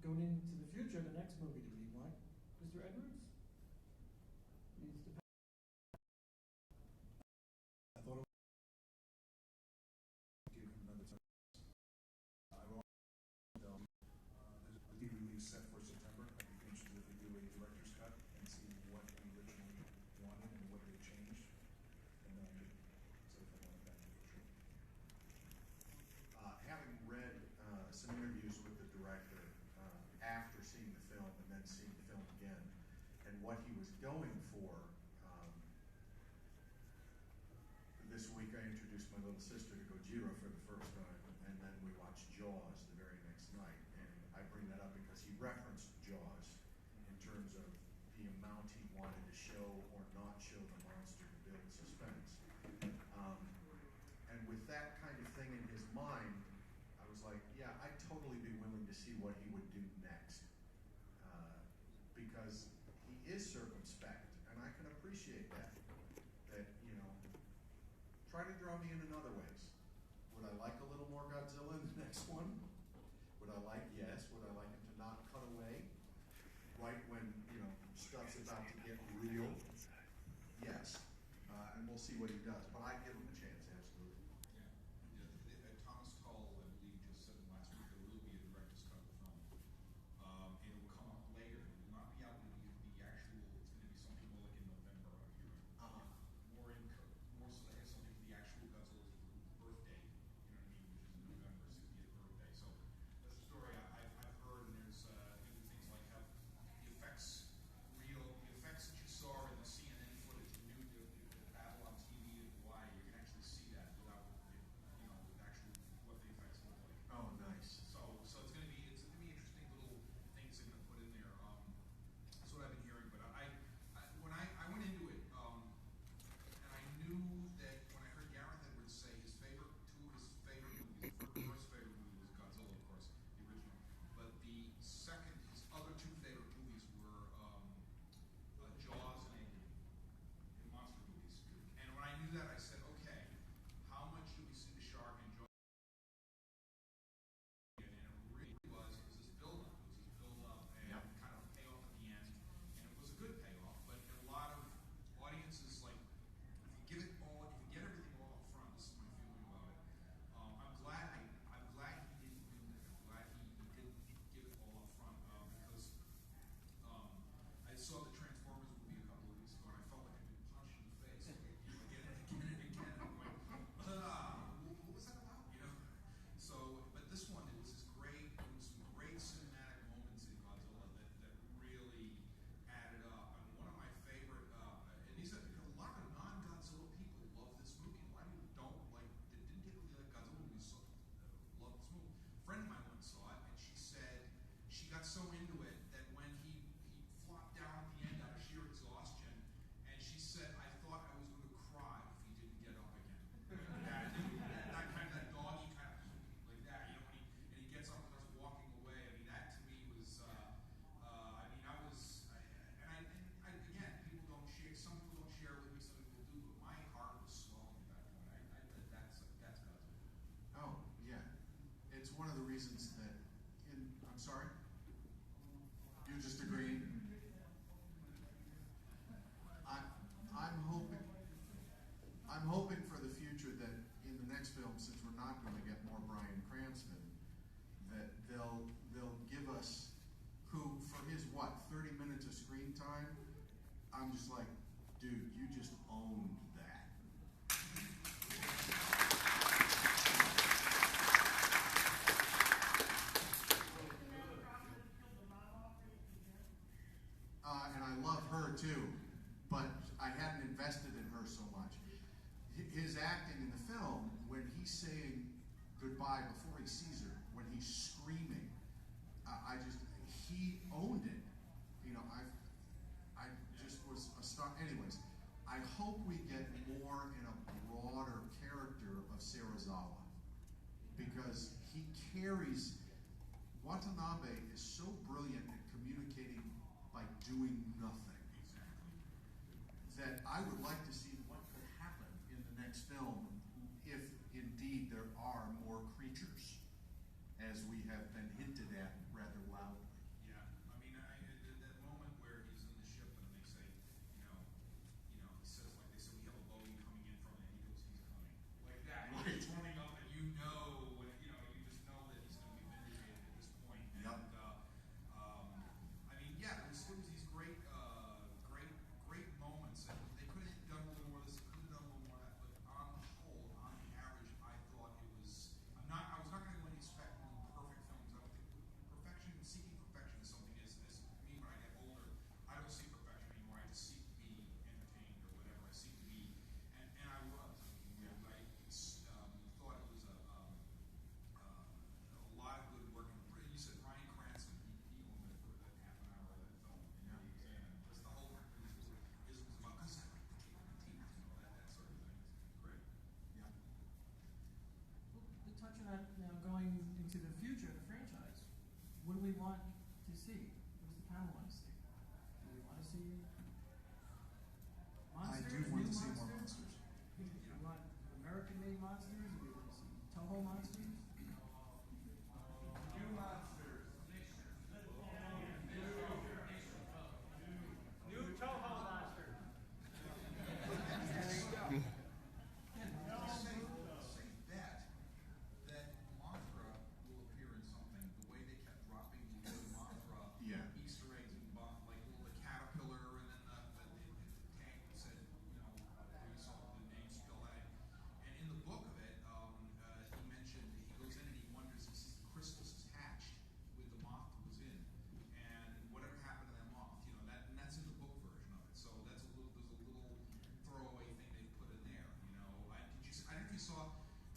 going into the future, the next movie to be, right? Mr. Edwards? Needs to I thought it was give him another chance. I've already there's a release set for September. I'd be interested if they do a director's cut and see what he originally wanted and what they changed. And then I could say if I want that for sure. Having read some interviews with the director after seeing the film and then seeing the film again, and what he was going for, this week I introduced my little sister to Godzilla for the first time, and then we watched Jaws the very next night. And I bring that up because he referenced Jaws in terms of the amount he wanted to show or not show the monster to build suspense. And with that kind of thing in his mind, I was like, yeah, I'd totally be willing to see what he would do next. Because he is circumspect, and I can appreciate that. That, you know, try to draw me in other ways. Would I like a little more Godzilla in the next one? Would I like, yes. Would I like him to not cut away right when, you know, stuff's about to get real? Yes. And we'll see what he does. But I'd give him a chance, absolutely. Yeah. Thomas Tull, I believe, just said last week there will be a director's cut of the film. It will come up later. It will not be out with the actual, it's going to be something more like in November, I'm hearing. More so they have something for the actual Godzilla's birthday, you know what I mean, which is in November, 60th birthday. So that's a story I've heard, and there's going to be things like how the effects that you saw in the CNN footage, the battle on TV in Hawaii, you can actually see that without, you know, with actual what the effects look like. Oh, nice. So it's going to be interesting little things they're going to put in there. That's what I've been hearing. But when I went into it, and I knew that when I heard Gareth Edwards say two of his favorite movies, the first favorite movie was Godzilla, of course, the original. But his other two favorite movies were Jaws and Alien, and monster movies. And when I knew that, I said, okay, how much do we see the shark in Jaws? And it really was this build-up. It was this build-up and kind of payoff at the end. And it was a good payoff, but a lot of audiences, like, if you get everything all up front, this is my feeling about it. I'm glad he didn't do that. I'm glad he didn't give it all up front because I saw the Transformers movie a couple of weeks ago, and I felt like I'd been punched in the face again and again and again. I'm going, what was that about? You know. So, but this one, there was some great cinematic moments in Godzilla that really added up. And one of my favorite, and these are because a lot of non-Godzilla people love this movie. A lot of people don't like, that didn't typically like Godzilla movies, love this movie. A friend of mine once saw it, and she said she got so into it that when he flopped down at the end out of sheer exhaustion, and she said, I thought I was going to cry if he didn't get up again. That kind of, that doggy kind of, like that, you know, and he gets up and starts walking away. I mean, that to me was, again, people don't share, some people don't share it with me, some people do, but my heart was swelling at that point. That's Godzilla. Oh, yeah. It's one of the reasons that I'm sorry? You just agreed? I'm hoping for the future that in the next film, since we're not going to get more Bryan Cranston, that they'll give us who, for his 30 minutes of screen time, I'm just like, dude, you just owned that. And I love her too, but I hadn't invested in her so much. His acting in the film, when he's saying goodbye before he sees her, when he's screaming, he owned it. You know, I just was astonished. Anyways, I hope we get more in a broader character of Serizawa, because he carries, Watanabe is so brilliant at communicating by doing nothing, that I would like to see what could happen in the next film if indeed there are more creatures, as we have been hinted at rather loudly. cut now going into the future of the franchise. What do we want to see? What does the panel want to see? Do we want to see monsters? I do want new to see more monsters? monsters. Do we want American-made monsters? Do we want to see Toho monsters? New monsters. New Toho monster. Safe bet that Mothra will appear in something. The way they kept dropping the little Mothra Yeah. Easter eggs and like the caterpillar and then the tank that said, where you saw the name spelled out. And in the book of it, he mentioned he goes in and he wonders if the chrysalis is hatched with the moth that was in, and whatever happened to that moth, and that's in the book version of it. So there's a little throwaway thing they put in there. I don't know if you saw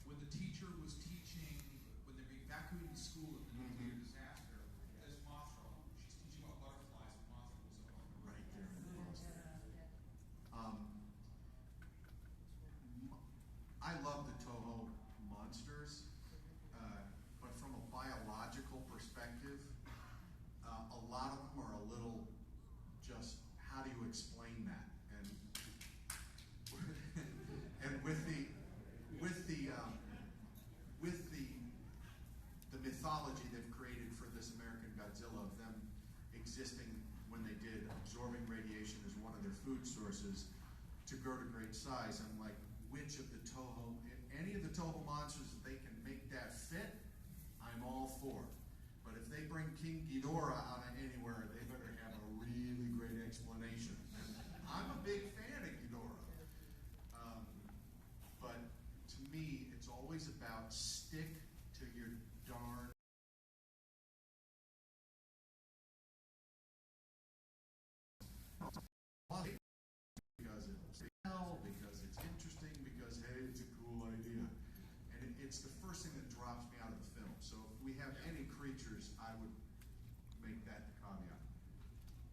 when the teacher was teaching when they were evacuating the school in the nuclear disaster. There's Mothra. She's teaching about butterflies, and Mothra was Right there in the poster. I love the Toho monsters, but from a biological perspective, a lot of them are a little just, how do you explain that? And with the mythology they've created for this American Godzilla, of them existing when they did, absorbing radiation as one of their food sources to grow to great size. I'm like, which of the Toho, any of the Toho monsters, if they can make that fit, I'm all for. But if they bring King Ghidorah out of anywhere, they better have a really great explanation. And I'm a big fan of Ghidorah. But to me, it's always about stick to your darn because it'll sell, because it's interesting, because hey, it's a cool idea. And it's the first thing that drops me out of the film. So if we have any creatures, I would make that the caveat.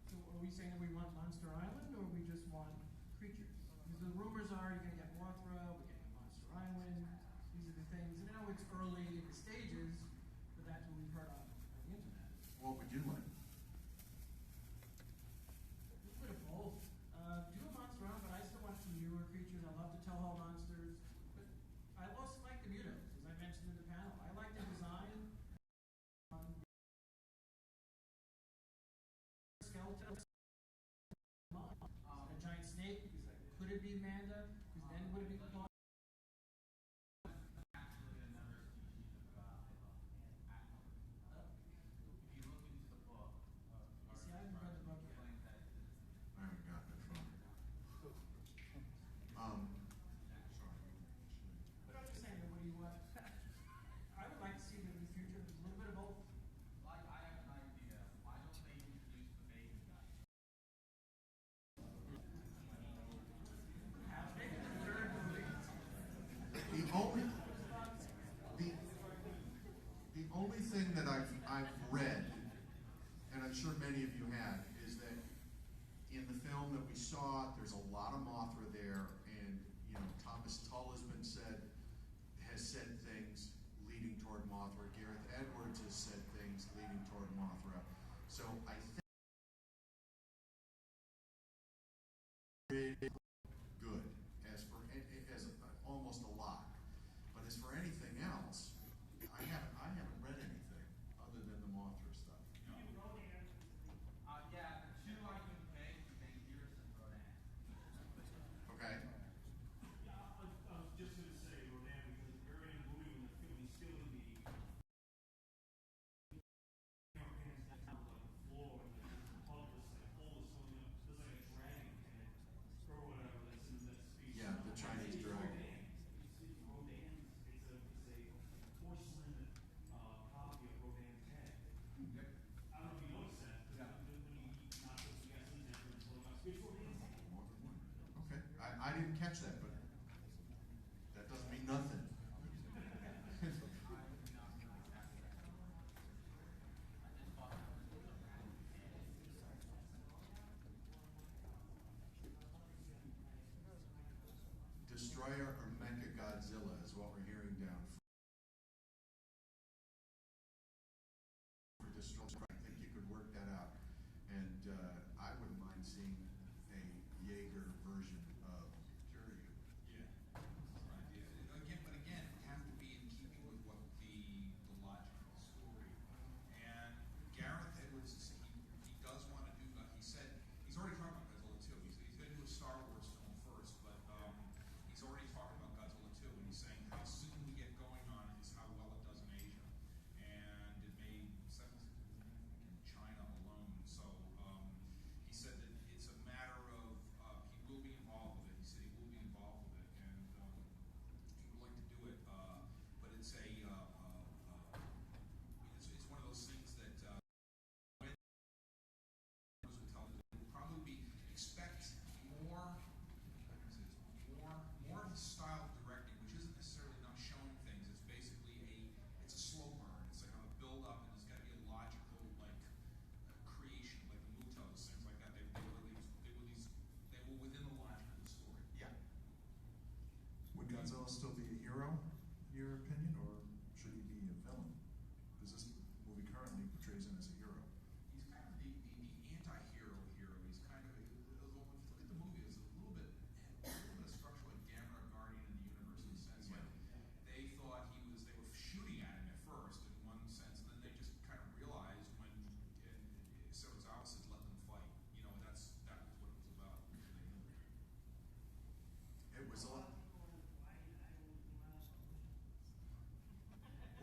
So are we saying that we want Monster Island, or we just want creatures? Because the rumors are you're going to get Mothra, we're getting Monster Island. These are the things. And I know it's early in the stages, but that's what we've heard on the internet. What would you like? A little bit of both. Do a Monster Island, but I still want some newer creatures. I love the Toho monsters. But I also like the Mutos, as I mentioned in the panel. I like the design. Skeleton. A giant snake. Could it be Manda? Because then would it be Claw? Actually, another species of Aquaman. If you look into the book, See, I haven't read the book yet. claims that exists. I haven't gotten it from her. Sorry. But I'm just saying, what do you want? I would like to see in the future a little bit of both. Like, I have an idea. Why don't they introduce the baby guy? Have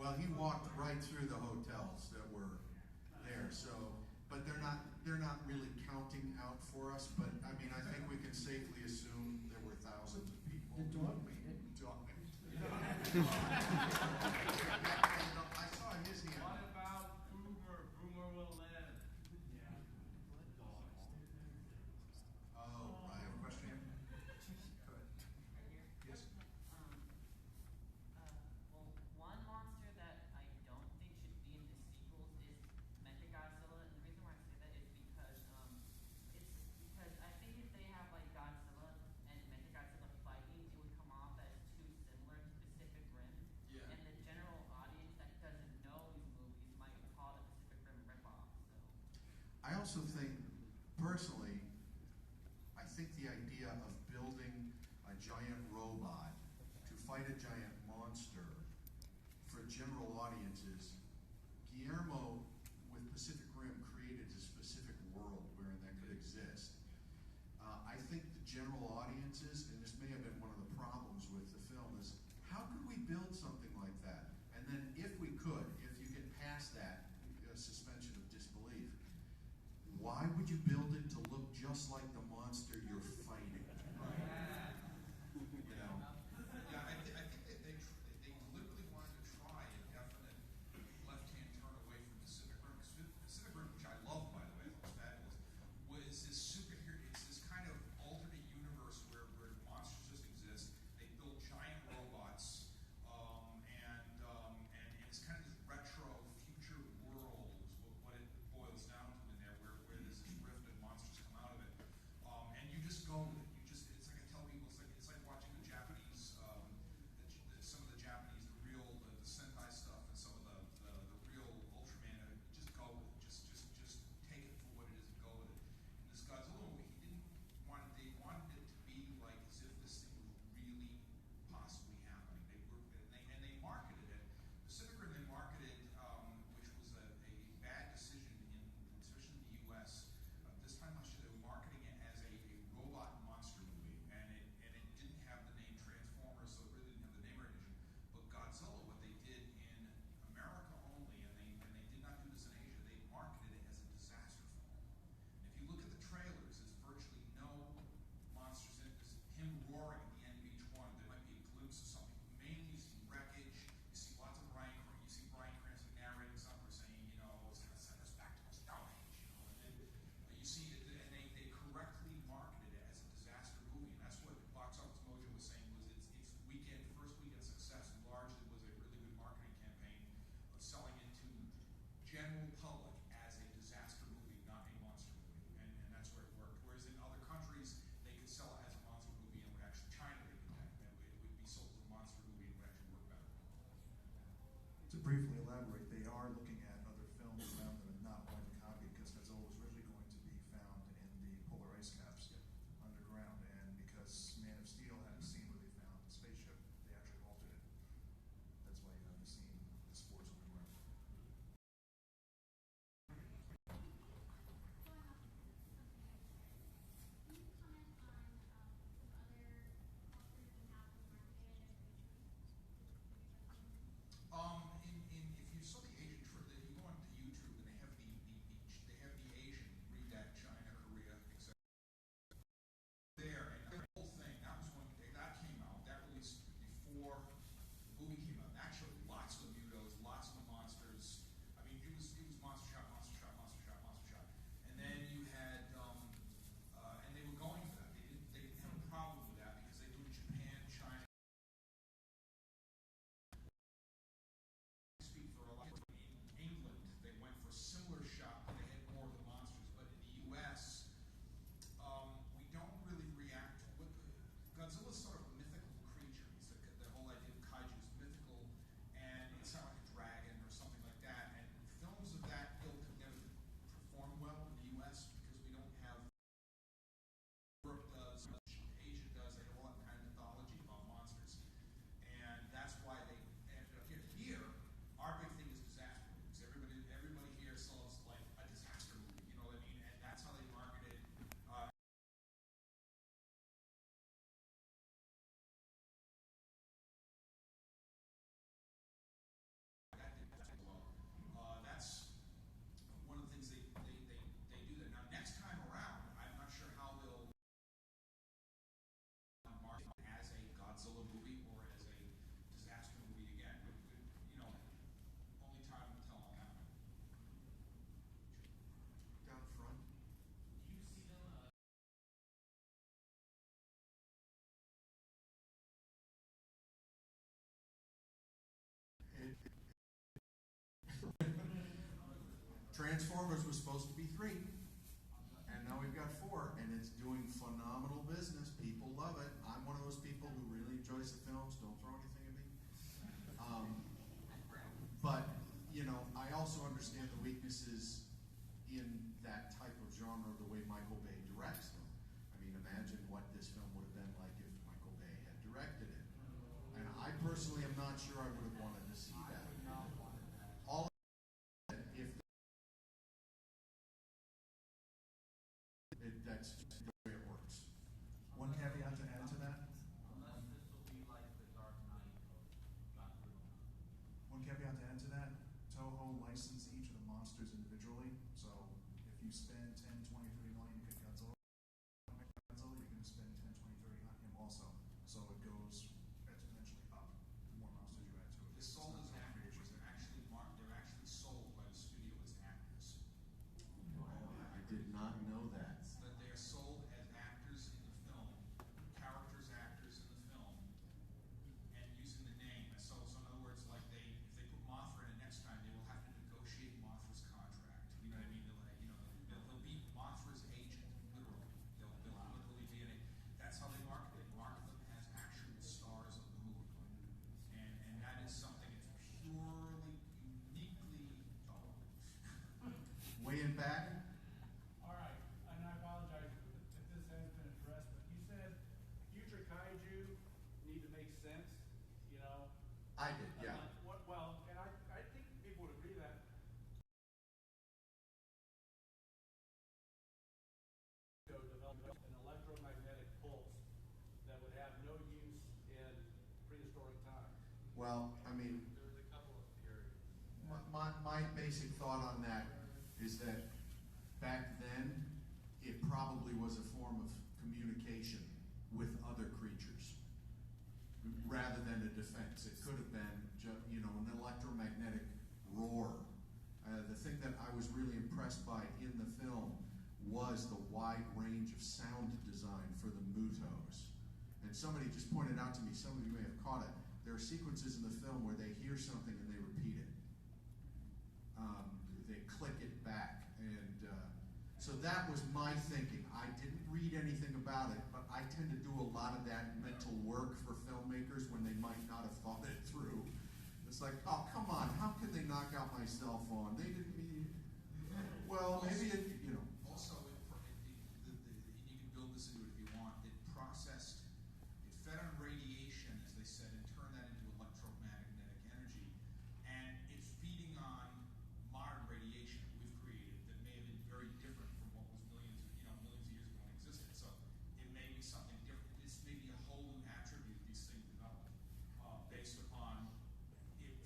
Well, he walked right through the hotels that were there, so, but they're not really counting out for us, but I mean, I think we can safely assume there were thousands of people. The dog made it. Dog made it. I saw his hand. What about Boomer? Boomer will live. Oh, I have a question here. Go ahead. Yes. Well, one monster that I don't think should be in the sequels is Mechagodzilla, and the reason why I say that is because I think if they have like Godzilla and Mechagodzilla fighting, it would come off as too similar to Pacific Rim, Yeah. and the general audience that doesn't know these movies might call it a Pacific Rim ripoff. So. I also think, personally, I think the idea of building a giant robot to fight a giant monster for general audiences, Guillermo with Pacific Rim created a specific world wherein that could exist. I think the general audiences, and this may have been one of the problems with the film, is how could we build something like that? And then if we could, if you get past that suspension of disbelief, why would you build it to look just like the monster you're fighting? You know? Yeah, I think that they deliberately wanted to try a definite left-hand turn away from Pacific Rim. Pacific Rim, which I love, by the way, I thought was fabulous, was this superhero. It's this kind of alternate universe where monsters just exist. They build giant robots, and it's kind of this retro future world is what it boils down to in there, where there's this rift and monsters come out of it, and you just go with it. It's like I tell people, it's like watching the Japanese, some of the Japanese, the Sentai stuff, and some of the real Ultraman. Just go with it. Just take it for what it is and go with it. In this Godzilla movie, they wanted it to be like as if this thing was really possibly happening. They marketed it. Pacific Rim they marketed, which was a bad decision especially in the U.S. This time last year they were marketing it as a robot monster movie, and it didn't have the name Transformers, so it really didn't have the name recognition. But Godzilla, what they did in America only, and they did not do this in Asia, they marketed it as a disaster film. And if you look at the trailers, there's virtually no monsters in it. There's him roaring at the end of each one. There might be a glimpse of something. Mainly you see wreckage. You see lots of Bryan Cranston narrating something, saying, it's going to send us back to the Stone Age, And then you see it, and they correctly marketed it as a disaster movie, and that's what Box Office Mojo was saying was its first weekend success largely was a really good marketing campaign of selling it to general public as a disaster movie, not a monster movie, and that's where it worked. Whereas in other countries, they could sell it as a monster movie, and would actually China they did that. It would be sold as a monster movie and would actually work better. To briefly elaborate, they are looking at other films around them and not wanting to copy it because Godzilla was originally going to be found in the polar ice caps underground, and because Man of Steel had a scene where they found the spaceship, they actually altered it. That's why you have the scene, the spores underground. If you saw Transformers was supposed to be 3, and now we've got 4, and it's doing phenomenal business. People love it. I'm one of those people who really enjoys the films. Don't throw anything at me. But, you know, I also understand the weaknesses in that type of genre, the way Michael Bay directs them. I mean, imagine what this film would have been like if Michael Bay had directed it. And I personally am not sure I would have wanted to see that. All if that's just the way it works. One caveat to add to that. Unless this will be like the Dark Knight of Godzilla. One caveat to add to that. Toho licensed each of the monsters individually. So if you spend 10, 20, 30 million to get Godzilla, you're going to spend 10, 20, 30 on him also. So it goes exponentially up the more monsters you add to it. They're sold as actors. They're actually sold by the studio as actors. I did not know that. That they are sold as actors in the film, characters actors in the film, and using the name. So in other words, like if they put Mothra in it next time, they will have to negotiate Mothra's contract. You know what I mean? They'll be Mothra's agent, literally. They'll literally be in it. That's how they market it. Market them as actual stars of the movie. And that is something that's purely, uniquely Toho. Way in back. All right, and I apologize if this hasn't been addressed, but you said future kaiju need to make sense, you know? I did, yeah. Well, and I think people would agree that developed an electromagnetic pulse that would have no use in prehistoric times. Well, I mean, There's a couple of theories. my basic thought on that is that back then, it probably was a form of communication with other creatures rather than a defense. It could have been, an electromagnetic roar. The thing that I was really impressed by in the film was the wide range of sound design for the Mutos. And somebody just pointed out to me, some of you may have caught it, there are sequences in the film where they hear something and they repeat it. They click it back. And so that was my thinking. I didn't read anything about it, but I tend to do a lot of that mental work for filmmakers when they might not have thought it through. It's like, oh, come on, how could they knock out my cell phone? They didn't mean, well, maybe it, Also, and you can build this into it if you want. It fed on radiation, as they said, and turned that into electromagnetic energy. And it's feeding on modern radiation that we've created that may have been very different from what was millions of years ago when it existed. So it may be something different. This may be a whole new attribute these things develop based upon it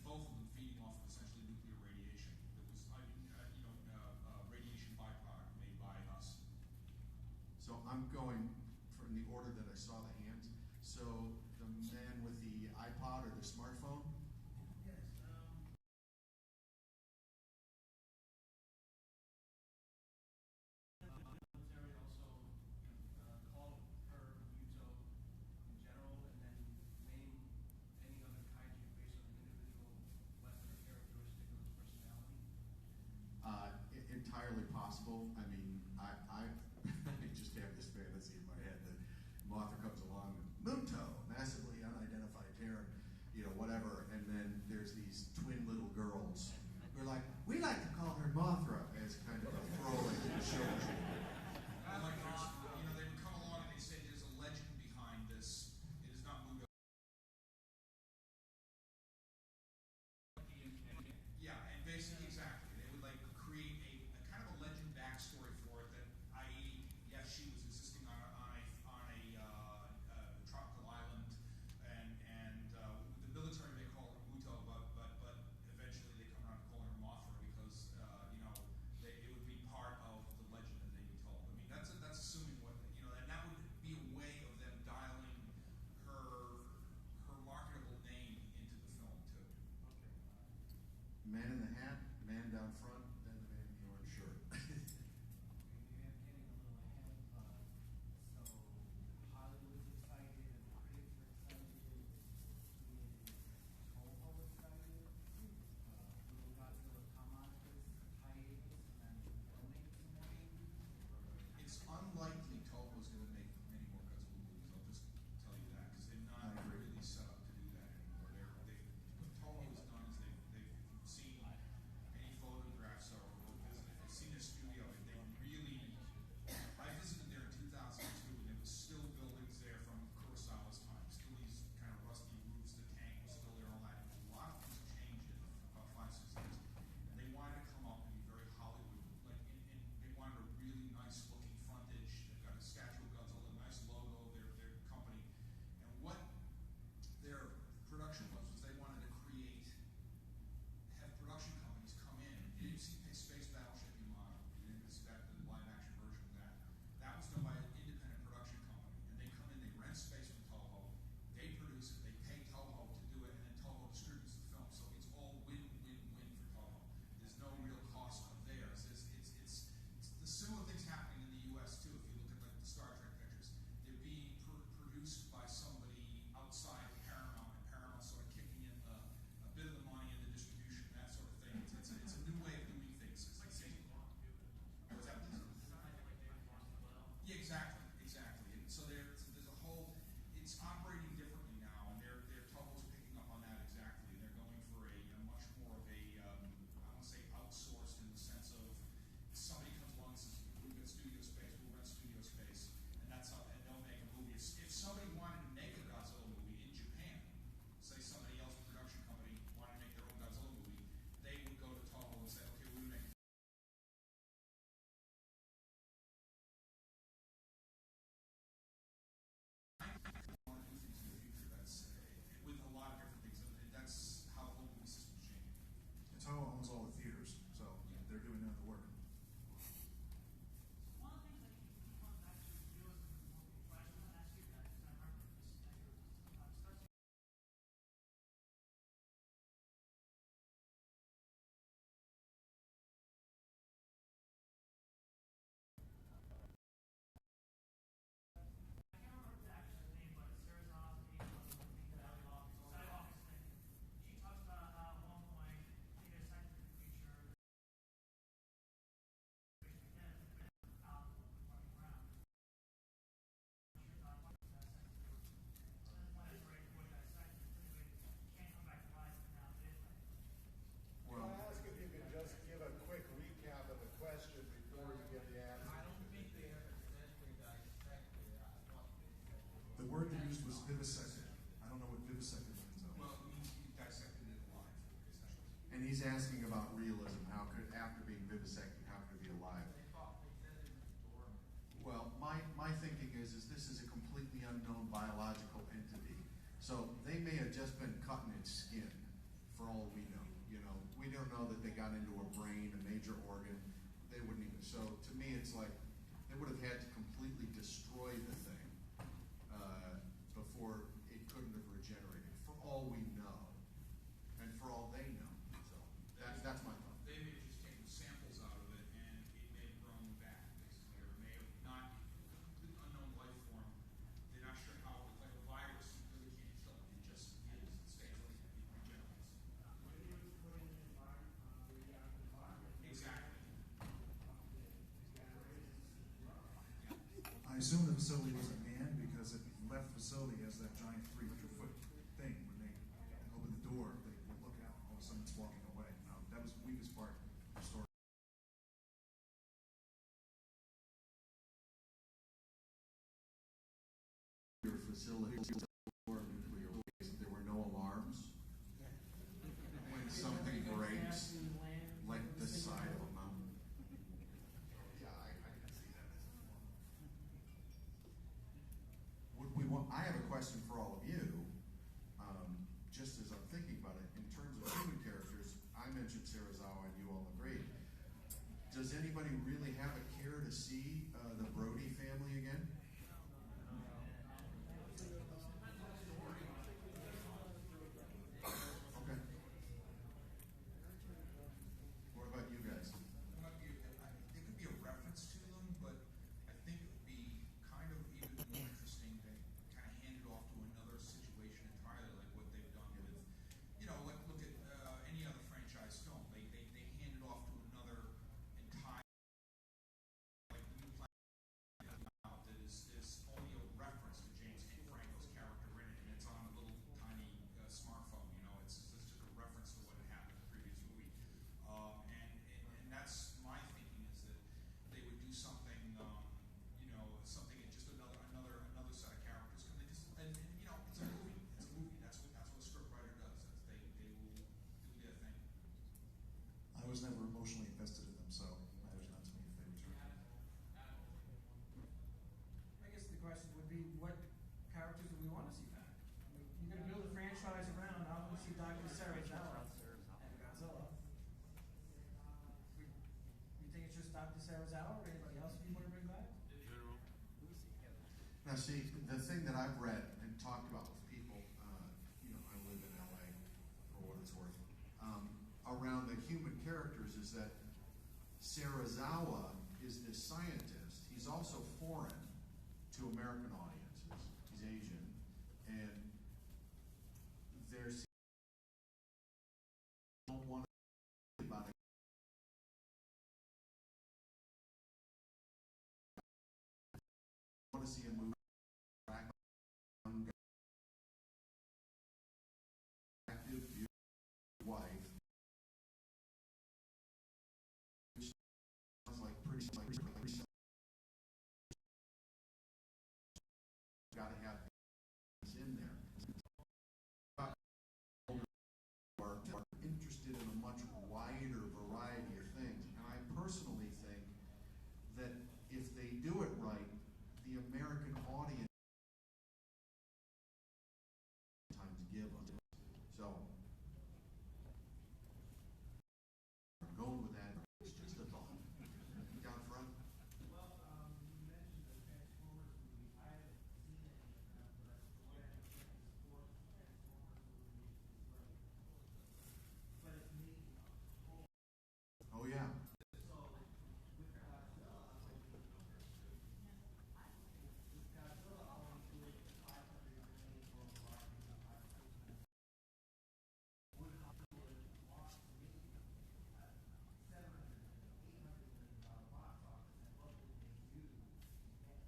both of them feeding off of essentially nuclear radiation that was, radiation byproduct made by us. So I'm going from the order that I saw the hands. So the man with the iPod or the smartphone. Yes, military also called her Muto in general, and then name any other kaiju based on an individual weapon or characteristic of its personality. Entirely possible. I mean, I just have this fantasy in my head that Mothra comes along and Muto, massively unidentified terror, whatever, and then there's these twin little girls. We're like, we like to call her Mothra as kind of a throwaway to the children. They would come along and they say there's a legend behind this. It is not Muto. Yeah, and basically, exactly. They would create a kind of a legend backstory for it that, i.e., yes, she was existing on a tropical island, and the military may call her Muto, but eventually they come around to calling her Mothra because it would be part of the legend that they vivisected. I don't know what vivisected means though. Well, it means he dissected it alive, essentially. And he's asking about realism. How could, after being vivisected, how could it be alive? They said it was dormant. Well, my thinking is this is a completely unknown biological entity. So they may have just been cutting its skin, for all we know. You know, we don't know that they got into a brain, a major organ. They wouldn't even. So to me, it's like they would have had to completely destroy the thing before it couldn't have regenerated. For all we know, and for all they know. So that's my thought. They may have just taken samples out of it and it may have grown back, basically, or it may have not, complete unknown life form. They're not sure how, it's like a virus, you really can't kill it. It just is, it stays with you, it regenerates. Exactly. I assume the facility wasn't manned because if you left the facility as that giant 300-foot thing, when they open the door, they look out, all of a sudden it's walking away. That was the weakest part of the story. Your facility or nuclear waste, there were no alarms when something breaks, like the side of a mountain. Yeah, I can see that. Would we want? I have a question for all of you. Just as I'm thinking about it, in terms of human characters, I mentioned Serizawa, and you all agreed. Does anybody really have a care to see the Brody family again? Okay. What about you guys? There could be a reference to them, but I think it would be kind of even more interesting to kind of hand it off to another situation entirely, like what they've done with, you know, like look at any other franchise film. They hand it off to another entire, like the new planet out that is only a reference to James Franco's character in it, and it's on a little tiny smartphone. You know, it's just a reference to what had happened in the previous movie. And that's my thinking, is that they would do something, you know, something just another set of characters. Cause they just, and you know, it's a movie. It's a movie. That's what a scriptwriter does. They will do their thing. I was never emotionally invested in them, so it matters not to me if they return. I guess the question would be, what characters do we want to see back? I mean, you're going to build a franchise around, I want to see Dr. Serizawa and Godzilla. You think it's just Dr. Serizawa or anybody else you want to bring back? Now, see, the thing that I've read and talked about with people, you know, I live in LA for what it's worth, around the human characters is that Serizawa is this scientist. He's also foreign to American audiences. He's Asian. And there's don't want to about it. I want to see a movie active wife, which sounds like pretty got to have this in there. Are interested in a much wider variety of things, and I personally think that if they do it right, the American audience sometimes give them. So I'm going with that. It's just a thought. Down front. Well, you mentioned the Transformers movie. I haven't seen any of them, but the one I think is the fourth Transformers movie is great. But it's me. Oh yeah. So with Godzilla, I'm hoping with Godzilla, I'll include 500 million worldwide in the box office. Would Hollywood want me at 700 million, 800 million dollar box office, and what would they do to get that?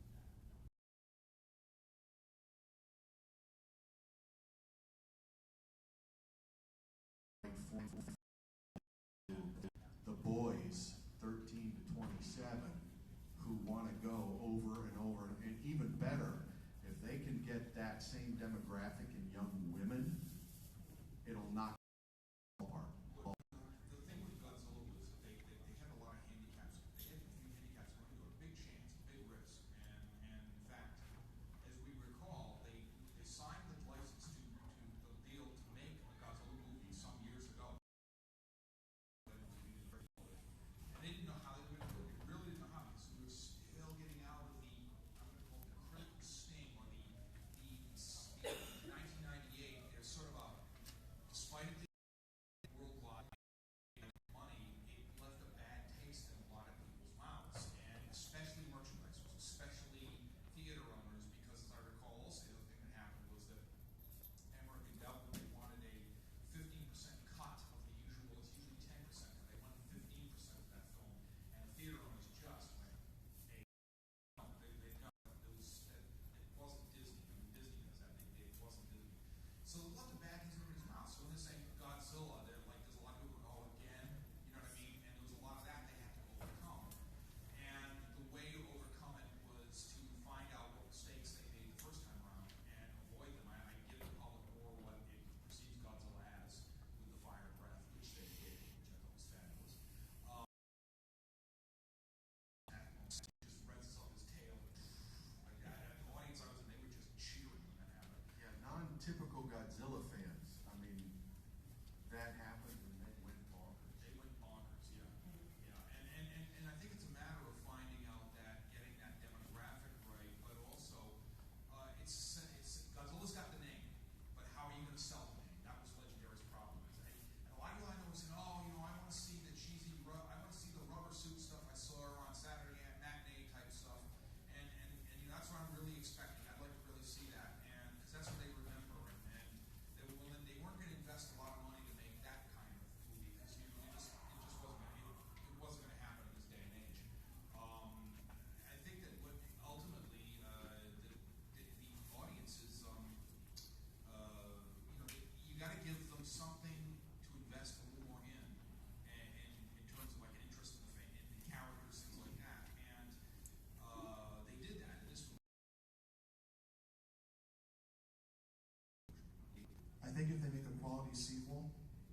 The boys 13 to 27 who want to go over and over, and even better, if they can get that that same demographic in young women, it'll knock it apart. The thing with Godzilla was that they had a lot of handicaps. They had a few handicaps going into it. Big chance, big risk. And in fact, as we recall, they signed the license to the deal to make a Godzilla movie some years ago. And they didn't know how they were going to do it. They really didn't know how, because we were still getting out of the, I'm going to call it the critical sting, or the 1998. There's sort of a, despite it worldwide money, it left a bad taste in a lot of people's mouths, and especially merchandisers, especially theater owners, because as I recall, also the other thing that happened was that Emmerich and Delvin, they wanted a 15% cut of the usual. It's usually 10%, but they wanted 15% of that film, and the theater owners just went no, they no, it wasn't Disney. I mean, Disney does that. It wasn't Disney. So it left a bad taste in everybody's mouth. So when they're saying Godzilla, they're like, there's a lot of people go, oh, again, you know what I mean? And there was a lot of that they had to overcome. And the way to overcome it was to find out what mistakes they made the first time around and avoid them. I give the public more what it perceives Godzilla as with the fire breath, which they did, which I thought was fabulous. Just revs up his tail like that. And the audience I was in, they were just cheering when that happened. Yeah, non-typical Godzilla fans. I mean, that happened and they went bonkers. They went bonkers, yeah. And I think it's a matter of finding out that, getting that demographic right, but also, it's Godzilla's got the name, but how are you going to sell the name? That was Legendary's problem. And a lot of you I know were saying, oh, you know, I want to see the cheesy, I want to see the rubber suit stuff I saw on Saturday at matinee type stuff, and you know, that's what I'm really expecting. I'd like to really see that, and because that's what they remember, and they were willing, they weren't going to invest a lot of money to make that kind of movie, because you know, it just wasn't going to happen in this day and age. I think that what ultimately the audience is, you know, you got to give them something to invest a little more in terms of like an interest in the characters, things like that, and they did that in this movie. I think if they make a quality sequel,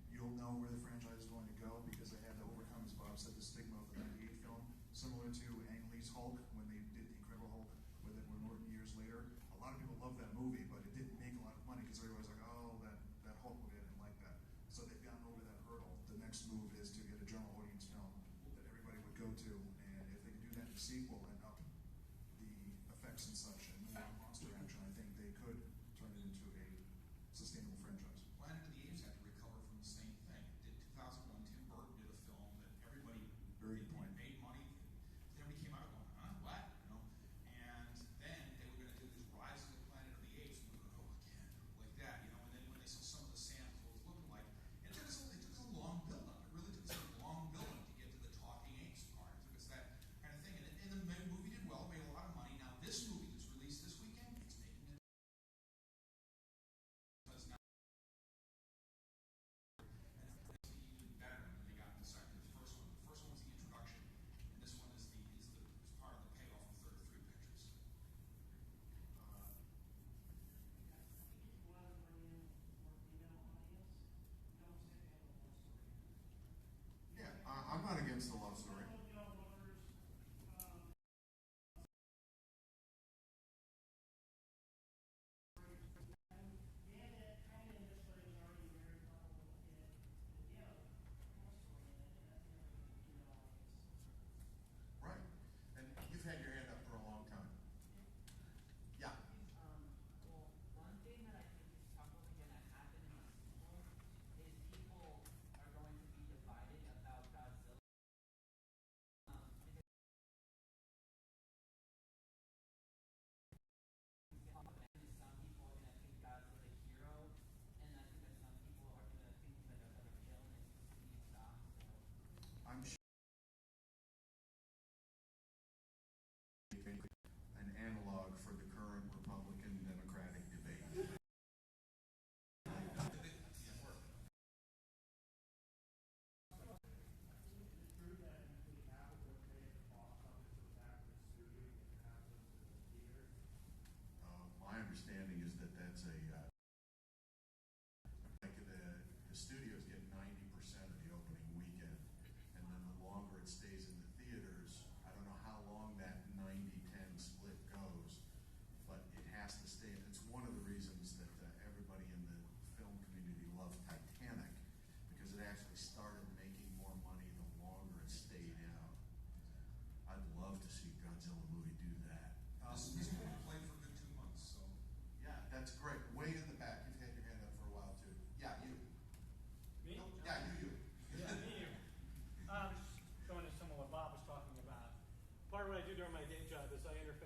you'll know where the franchise is going to go, because they had to overcome, as Bob said, the stigma of the '98 film, similar to Ang Lee's Hulk when they did The Incredible Hulk with Edward Norton years later. A lot of people loved that movie, but it didn't make a lot of money because everybody was like, oh, that Hulk movie, I didn't like that. So they've gotten over that hurdle. The next move is to get a general audience film that everybody would go to, and if they can do that in a sequel and up the effects and such and more monster action, I think they could turn it into a sustainable franchise. Planet of the Apes had to recover from the same thing. Did 2001, Tim Burton did a film that everybody Very good point. made money. Everybody came out going, huh, what? You know, and then they were going to do this Rise of the Planet of the Apes, and we were going, oh, again, like that, you know. And then when they saw some of the samples, what it was looking like, it took us a long build up. It really took us a long build up to get to the talking apes part. It took us that kind of thing, and the movie did well, made a lot of money. Now this movie that's released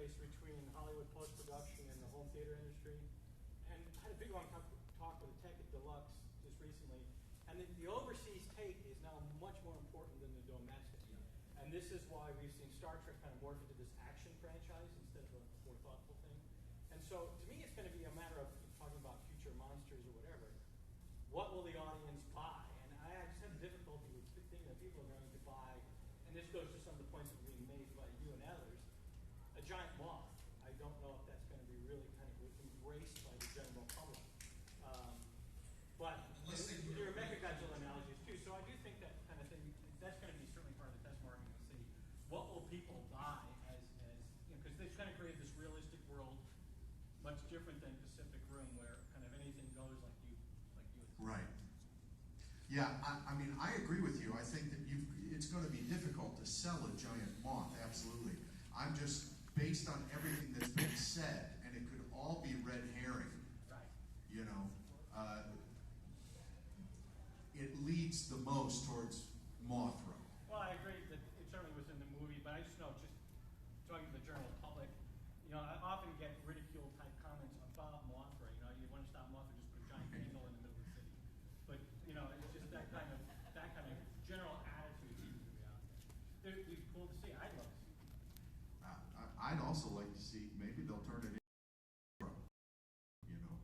interface between Hollywood post-production and the home theater industry. And I had a big long talk with a tech at Deluxe just recently. And the overseas take is now much more important than the domestic. Yeah. And this is why we've seen Star Trek kind of morph into this action franchise instead of a more thoughtful thing. And so to me, it's going to be a matter of talking about future monsters or whatever. What will the audience buy? And I just have difficulty with thinking that people are going to buy, and this goes to some of the points that were being made by you and others, a giant moth. I don't know if that's going to be really kind of embraced by the general public. But there are Mechagodzilla analogies too, so I do think that kind of thing, that's going to be certainly part of the test market to see what will people buy as because they've kind of created this realistic world, much different than Pacific Rim, where kind of anything goes like you. Right. Yeah, I mean, I agree with you. I think that it's going to be difficult to sell a giant moth, absolutely. I'm just, based on everything that's been said, and it could all be red herring, right. You know, it leads the most towards Mothra. Well, I agree that it certainly was in the movie, but I just know, just talking to the general public, you know, I often get ridicule type comments about Mothra. You know, you want to stop Mothra, just put a giant candle in the middle of the city. But you know, it's just that kind of general attitude seems to be out there. It'd be cool to see. I'd love to see. I'd also like to see, maybe they'll turn it into, you know.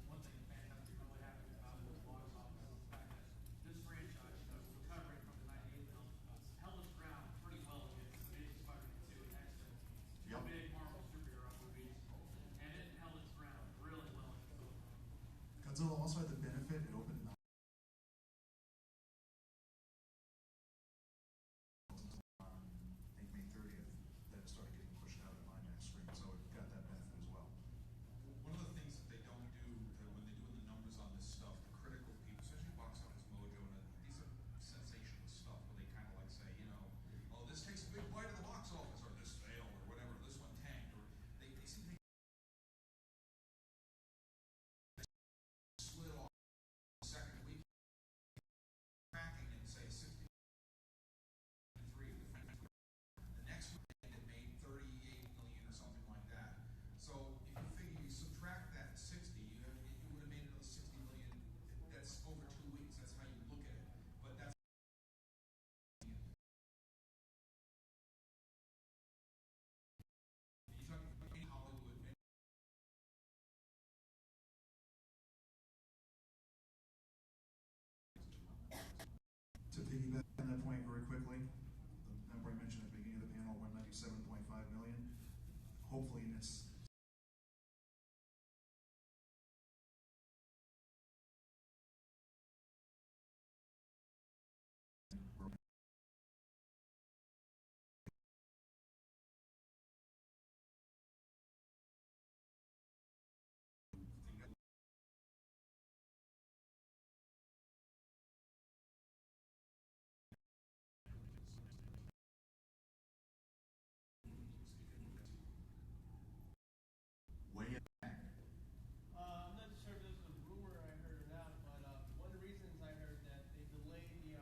One thing that's fantastic about what happened with the box office is the fact that this franchise, you know, is recovering from the 98 film, held its ground pretty well against Amazing Spider-Man 2 and X-Men, two Yep. big Marvel superhero movies, and it held its ground really well against those films. Godzilla also had the benefit, it opened on, I think, May 30th, that it started getting pushed out in IMAX screens, so it got that benefit as well. One of the things that they don't do when they're doing the numbers on this stuff, the critical people, especially Box Office Mojo, and these are sensational stuff where they kind of like say, you know, oh, this takes a big bite of the box office, or this failed, or whatever, this one tanked, or they seem to slid off the second week, tracking and say 63. The next week it made 38 million or something like that. So if you figure you subtract that 60, you would have made another 60 million. That's over 2 weeks. That's how you look at it. But that's you talk about Hollywood. To piggyback on that point very quickly, the number I mentioned at the beginning of the panel, 197.5 million, hopefully in its Way in back. I'm not sure if this is a rumor I heard or not, but one of the reasons I heard that they delayed the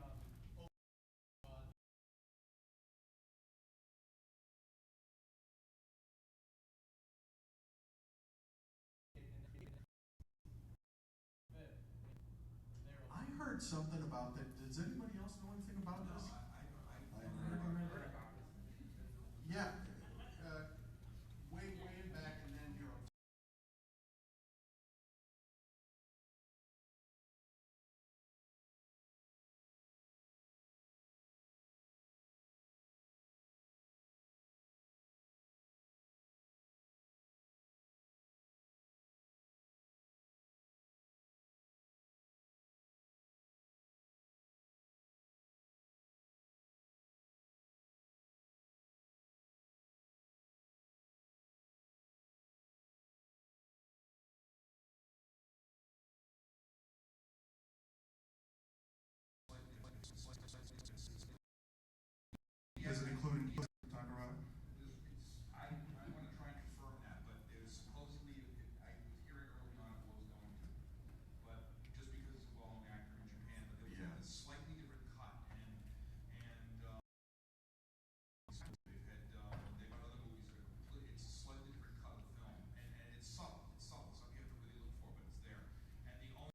I heard something about that. Does anybody else know anything about this? I Yeah,